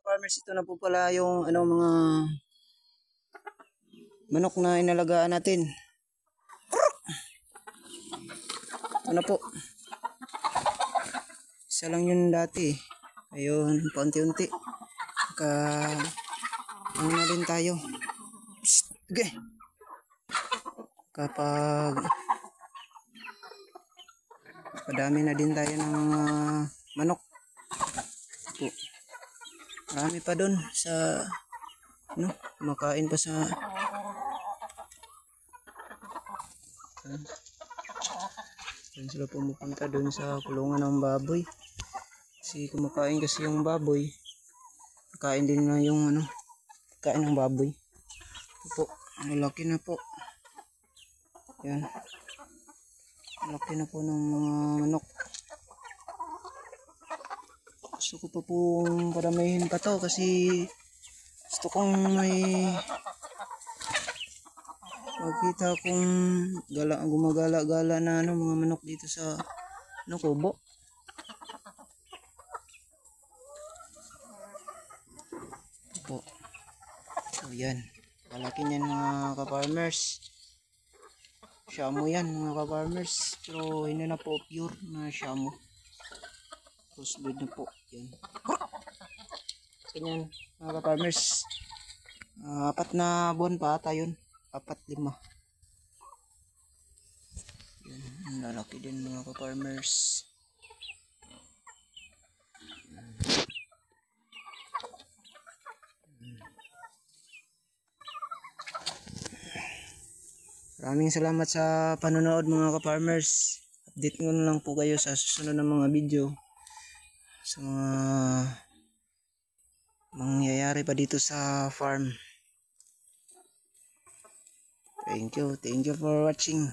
ka-farmers, ito na po pala yung mga manok na inalagaan natin. Ano po? Isa lang yun dati. Ayun, paunti-unti. Ano na din tayo. Psst, okay. Kapag padami na din tayo ng mga manok. Po. Marami pa doon sa makain pa sa doon sila pumupunta doon sa kulungan ng baboy. Kasi kumakain kasi yung baboy. Kain din na yung kain ng baboy. Ito po, malaki na po. Yan. Malaki na po ng mga manok. Gusto ko pa pong paramihin pa to kasi gusto kong may makita kong gumagala-gala na mga manok dito sa kubo. Ito po. So yan. Malaki niyan mga ka-farmers. Shamo yan mga ka-farmers. Pero hindi na po pure na shamo. Crossbreed na po. Yan. Ganyan mga ka-farmers. 4 na buwan pa ata yun. 4-5. Yan. Ang lalaki din mga ka-farmers. Maraming salamat sa panonood mga ka-farmers. Update ko na lang po kayo sa susunod na mga video. Sa mga mangyayari pa dito sa farm. Thank you for watching.